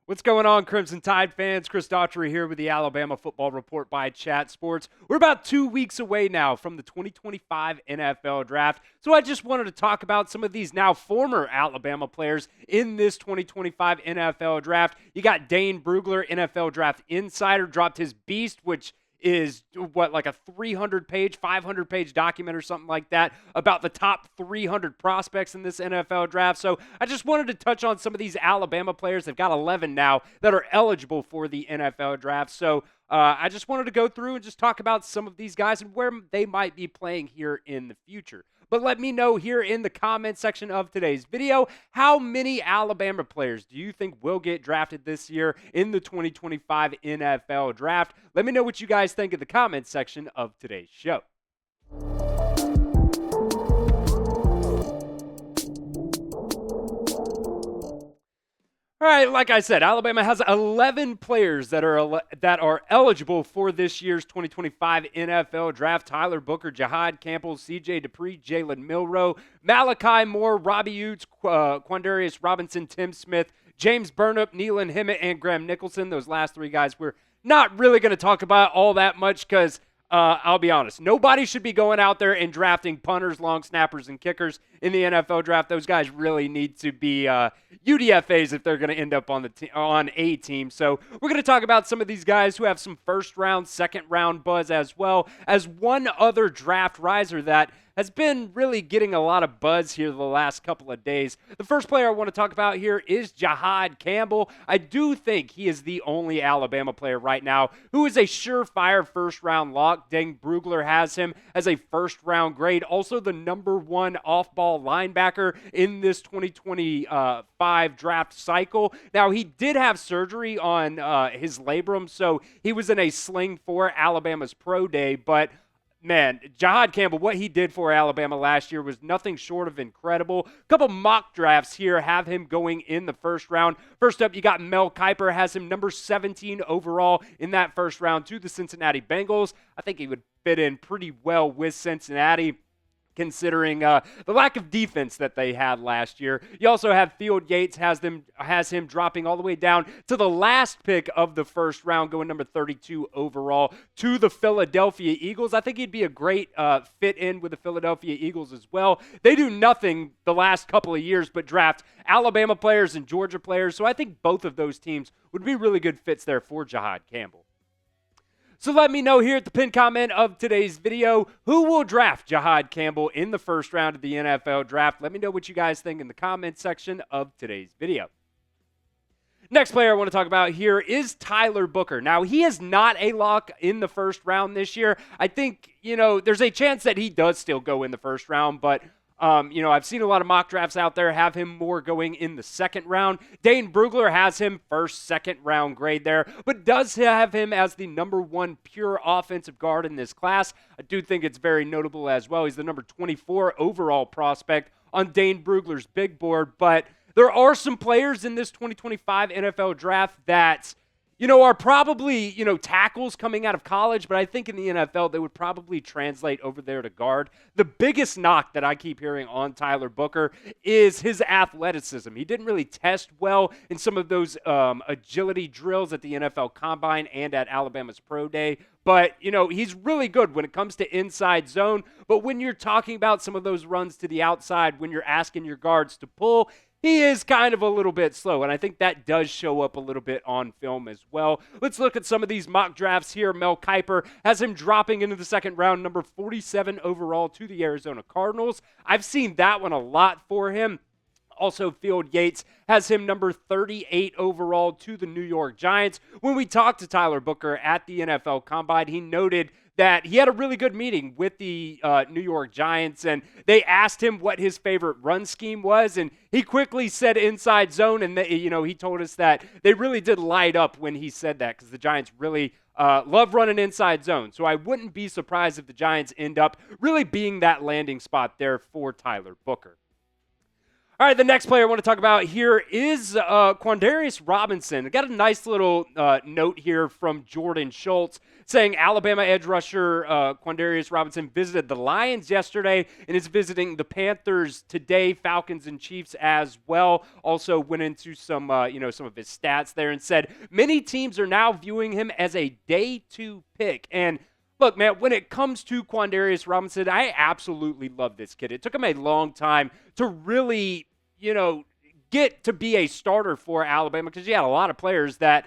What's going on, Crimson Tide fans? Chris Daughtry here with the Alabama Football Report by Chat Sports. We're about 2 weeks away now from the 2025 NFL Draft, so I just wanted to talk about some of these now former Alabama players in this 2025 NFL Draft. You got Dane Brugler, NFL Draft Insider, dropped his Beast, which is like a 300-page, 500-page document or something like that about the top 300 prospects in this NFL draft. So I just wanted to touch on some of these Alabama players. They've got 11 now that are eligible for the NFL draft. So I just wanted to go through and just talk about some of these guys and where they might be playing here in the future. But let me know here in the comment section of today's video, how many Alabama players do you think will get drafted this year in the 2025 NFL Draft? Let me know what you guys think in the comment section of today's show. All right, like I said, Alabama has 11 players that are eligible for this year's 2025 NFL Draft. Tyler Booker, Jihaad Campbell, C.J. Dupree, Jalen Milroe, Malachi Moore, Robbie Utes, Quandarius Robinson, Tim Smith, James Burnip, Neelan Hemmett, and Graham Nicholson. Those last three guys we're not really going to talk about all that much because I'll be honest, nobody should be going out there and drafting punters, long snappers, and kickers in the NFL draft. Those guys really need to be UDFAs if they're going to end up on a team. So we're going to talk about some of these guys who have some first-round, second-round buzz, as well as one other draft riser that has been really getting a lot of buzz here the last couple of days. The first player I want to talk about here is Jihaad Campbell. I do think he is the only Alabama player right now who is a surefire first-round lock. Dane Brugler has him as a first-round grade. Also the number one off-ball linebacker in this 2025 draft cycle. Now, he did have surgery on his labrum, so he was in a sling for Alabama's pro day, but man, Jihaad Campbell, what he did for Alabama last year was nothing short of incredible. A couple mock drafts here have him going in the first round. First up, you got Mel Kiper, has him number 17 overall in that first round to the Cincinnati Bengals. I think he would fit in pretty well with Cincinnati, considering the lack of defense that they had last year. You also have Field Yates has him dropping all the way down to the last pick of the first round, going number 32 overall to the Philadelphia Eagles. I think he'd be a great fit in with the Philadelphia Eagles as well. They do nothing the last couple of years but draft Alabama players and Georgia players, so I think both of those teams would be really good fits there for Jihaad Campbell. So let me know here at the pinned comment of today's video, who will draft Jihaad Campbell in the first round of the NFL Draft. Let me know what you guys think in the comment section of today's video. Next player I want to talk about here is Tyler Booker. Now, he is not a lock in the first round this year. I think, there's a chance that he does still go in the first round, but I've seen a lot of mock drafts out there have him more going in the second round. Dane Brugler has him first, second round grade there, but does have him as the number one pure offensive guard in this class. I do think it's very notable as well. He's the number 24 overall prospect on Dane Brugler's big board, but there are some players in this 2025 NFL draft that are probably, tackles coming out of college, but I think in the NFL they would probably translate over there to guard. The biggest knock that I keep hearing on Tyler Booker is his athleticism. He didn't really test well in some of those agility drills at the NFL Combine and at Alabama's Pro Day, but, he's really good when it comes to inside zone. But when you're talking about some of those runs to the outside, when you're asking your guards to pull, he is kind of a little bit slow, and I think that does show up a little bit on film as well. Let's look at some of these mock drafts here. Mel Kiper has him dropping into the second round, number 47 overall to the Arizona Cardinals. I've seen that one a lot for him. Also, Field Yates has him number 38 overall to the New York Giants. When we talked to Tyler Booker at the NFL Combine, he noted that he had a really good meeting with the New York Giants, and they asked him what his favorite run scheme was, and he quickly said inside zone, and he told us that they really did light up when he said that because the Giants really love running inside zone. So I wouldn't be surprised if the Giants end up really being that landing spot there for Tyler Booker. All right, the next player I want to talk about here is Quandarius Robinson. I got a nice little note here from Jordan Schultz saying Alabama edge rusher Quandarius Robinson visited the Lions yesterday and is visiting the Panthers today, Falcons and Chiefs as well. Also went into some, some of his stats there and said many teams are now viewing him as a day 2 pick. And look, man, when it comes to Quandarius Robinson, I absolutely love this kid. It took him a long time to really, get to be a starter for Alabama because he had a lot of players that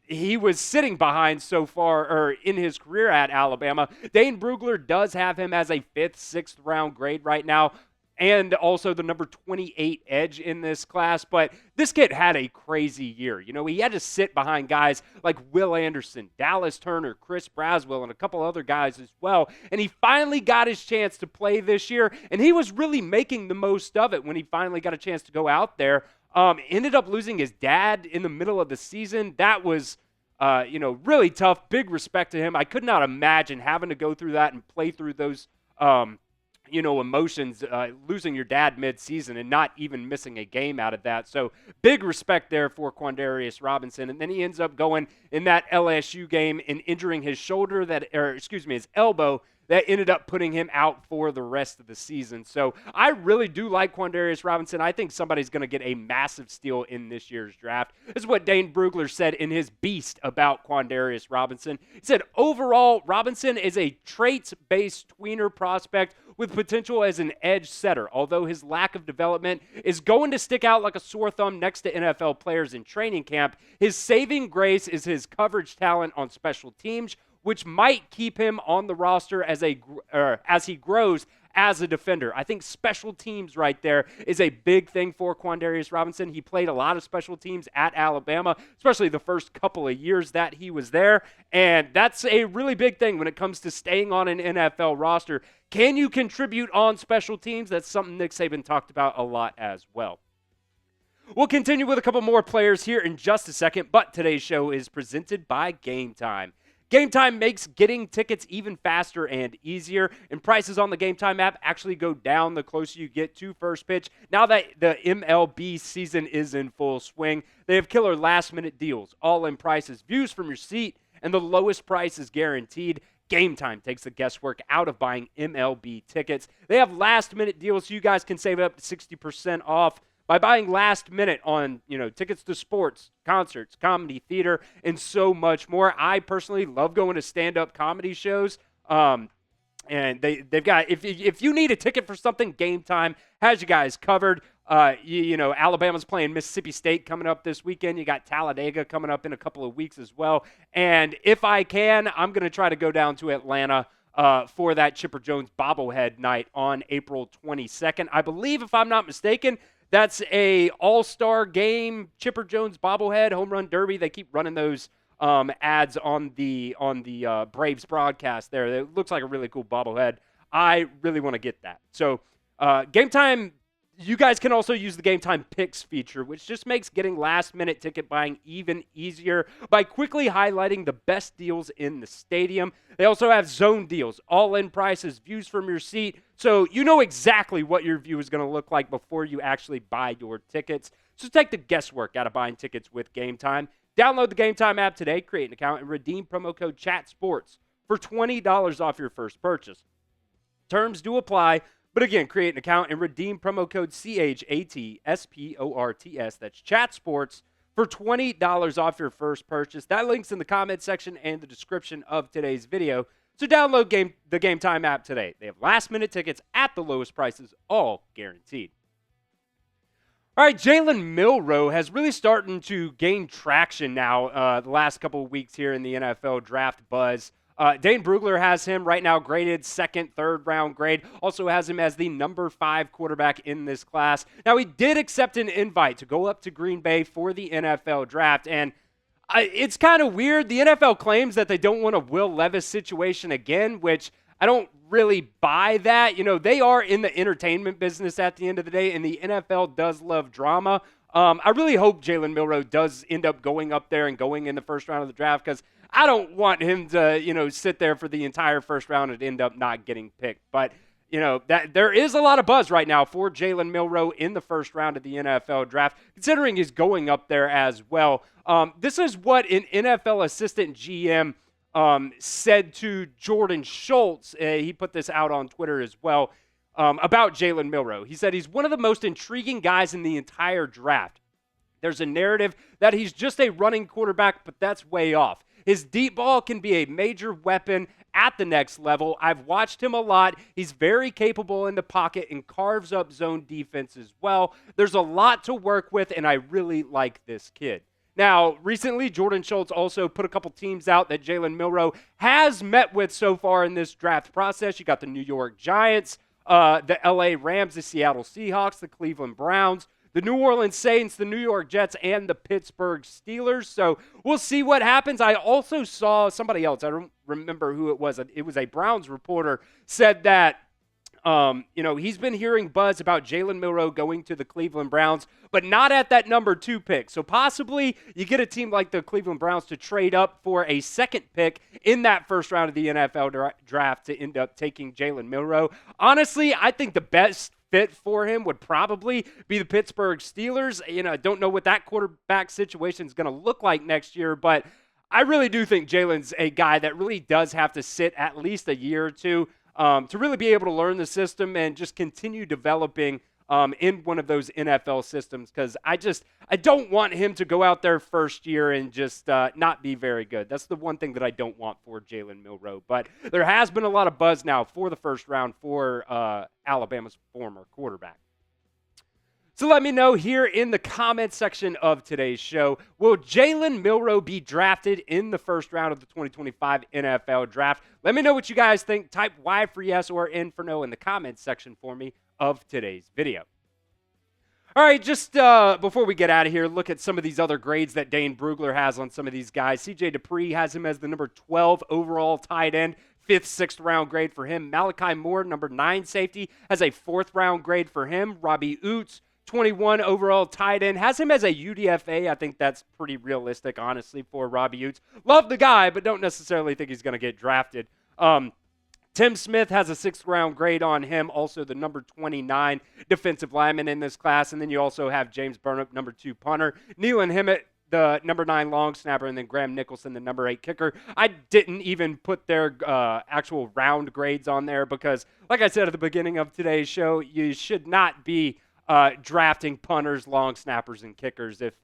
he was sitting behind so far or in his career at Alabama. Dane Brugler does have him as a 5th, 6th round grade right now, and also the number 28 edge in this class. But this kid had a crazy year. He had to sit behind guys like Will Anderson, Dallas Turner, Chris Braswell, and a couple other guys as well. And he finally got his chance to play this year, and he was really making the most of it when he finally got a chance to go out there. Ended up losing his dad in the middle of the season. That was, really tough. Big respect to him. I could not imagine having to go through that and play through those emotions, losing your dad mid-season and not even missing a game out of that. So big respect there for Quandarius Robinson. And then he ends up going in that LSU game and injuring his his elbow that ended up putting him out for the rest of the season. So I really do like Quandarius Robinson. I think somebody's going to get a massive steal in this year's draft. This is what Dane Brugler said in his Beast about Quandarius Robinson. He said, overall, Robinson is a traits-based tweener prospect with potential as an edge setter, although his lack of development is going to stick out like a sore thumb next to NFL players in training camp. His saving grace is his coverage talent on special teams, which might keep him on the roster as he grows as a defender. I think special teams right there is a big thing for Quandarius Robinson. He played a lot of special teams at Alabama, especially the first couple of years that he was there, and that's a really big thing when it comes to staying on an NFL roster. Can you contribute on special teams? That's something Nick Saban talked about a lot as well. We'll continue with a couple more players here in just a second, but today's show is presented by Game Time. Game Time makes getting tickets even faster and easier, and prices on the Game Time app actually go down the closer you get to first pitch. Now that the MLB season is in full swing, they have killer last-minute deals, all-in prices, views from your seat, and the lowest price is guaranteed. Game Time takes the guesswork out of buying MLB tickets. They have last-minute deals so you guys can save up to 60% off by buying last minute on, tickets to sports, concerts, comedy, theater, and so much more. I personally love going to stand-up comedy shows. And they've got, if you need a ticket for something, Game Time has you guys covered. Alabama's playing Mississippi State coming up this weekend. You got Talladega coming up in a couple of weeks as well. And if I can, I'm going to try to go down to Atlanta for that Chipper Jones bobblehead night on April 22nd. I believe, if I'm not mistaken, that's a all-star game, Chipper Jones bobblehead, home run derby. They keep running those ads on the Braves broadcast there. It looks like a really cool bobblehead. I really want to get that. So Game Time, you guys can also use the Game Time Picks feature, which just makes getting last-minute ticket buying even easier by quickly highlighting the best deals in the stadium. They also have zone deals, all-in prices, views from your seat, so you know exactly what your view is going to look like before you actually buy your tickets. So take the guesswork out of buying tickets with Game Time. Download the Game Time app today, create an account, and redeem promo code CHATSPORTS for $20 off your first purchase. Terms do apply. But again, create an account and redeem promo code CHATSPORTS. That's ChatSports for $20 off your first purchase. That link's in the comment section and the description of today's video. So download the Game Time app today. They have last-minute tickets at the lowest prices, all guaranteed. All right, Jalen Milroe has really starting to gain traction now the last couple of weeks here in the NFL draft buzz. Dane Brugler has him right now graded second, third round grade. Also has him as the number 5 quarterback in this class. Now, he did accept an invite to go up to Green Bay for the NFL draft. And it's kind of weird. The NFL claims that they don't want a Will Levis situation again, which I don't really buy that. They are in the entertainment business at the end of the day, and the NFL does love drama. I really hope Jalen Milroe does end up going up there and going in the first round of the draft, because I don't want him to, sit there for the entire first round and end up not getting picked. But, that there is a lot of buzz right now for Jalen Milroe in the first round of the NFL draft, considering he's going up there as well. This is what an NFL assistant GM said to Jordan Schultz. He put this out on Twitter as well about Jalen Milroe. He said he's one of the most intriguing guys in the entire draft. There's a narrative that he's just a running quarterback, but that's way off. His deep ball can be a major weapon at the next level. I've watched him a lot. He's very capable in the pocket and carves up zone defense as well. There's a lot to work with, and I really like this kid. Now, recently, Jordan Schultz also put a couple teams out that Jalen Milroe has met with so far in this draft process. You got the New York Giants, the LA Rams, the Seattle Seahawks, the Cleveland Browns, the New Orleans Saints, the New York Jets, and the Pittsburgh Steelers. So we'll see what happens. I also saw somebody else, I don't remember who it was. It was a Browns reporter, said that he's been hearing buzz about Jalen Milroe going to the Cleveland Browns, but not at that number 2 pick. So possibly you get a team like the Cleveland Browns to trade up for a second pick in that first round of the NFL draft to end up taking Jalen Milroe. Honestly, I think the best fit for him would probably be the Pittsburgh Steelers. I don't know what that quarterback situation is going to look like next year, but I really do think Jalen's a guy that really does have to sit at least a year or two to really be able to learn the system and just continue developing in one of those NFL systems, because I don't want him to go out there first year and just not be very good. That's the one thing that I don't want for Jalen Milroe. But there has been a lot of buzz now for the first round for Alabama's former quarterback. So let me know here in the comments section of today's show, will Jalen Milroe be drafted in the first round of the 2025 NFL Draft? Let me know what you guys think. Type Y for yes or N for no in the comments section for me of today's video. All right, just before we get out of here, look at some of these other grades that Dane Brugler has on some of these guys. CJ Dupree has him as the number 12 overall tight end. 5th, 6th round grade for him. Malachi Moore, number 9 safety, has a 4th round grade for him. Robbie Oots, 21 overall tight end, has him as a UDFA. I think that's pretty realistic, honestly, for Robbie Oots. Love the guy, but don't necessarily think he's going to get drafted. Tim Smith has a 6th round grade on him, also the number 29 defensive lineman in this class. And then you also have James Burnip, number 2 punter. Nealon Hemmett, the number 9 long snapper, and then Graham Nicholson, the number 8 kicker. I didn't even put their actual round grades on there because, like I said at the beginning of today's show, you should not be drafting punters, long snappers, and kickers if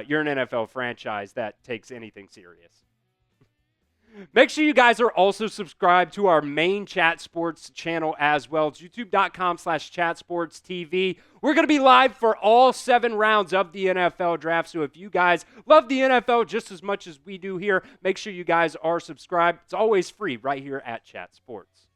you're an NFL franchise that takes anything serious. Make sure you guys are also subscribed to our main Chat Sports channel as well. It's youtube.com/chatsportstv. We're going to be live for all 7 rounds of the NFL draft. So if you guys love the NFL just as much as we do here, make sure you guys are subscribed. It's always free right here at Chat Sports.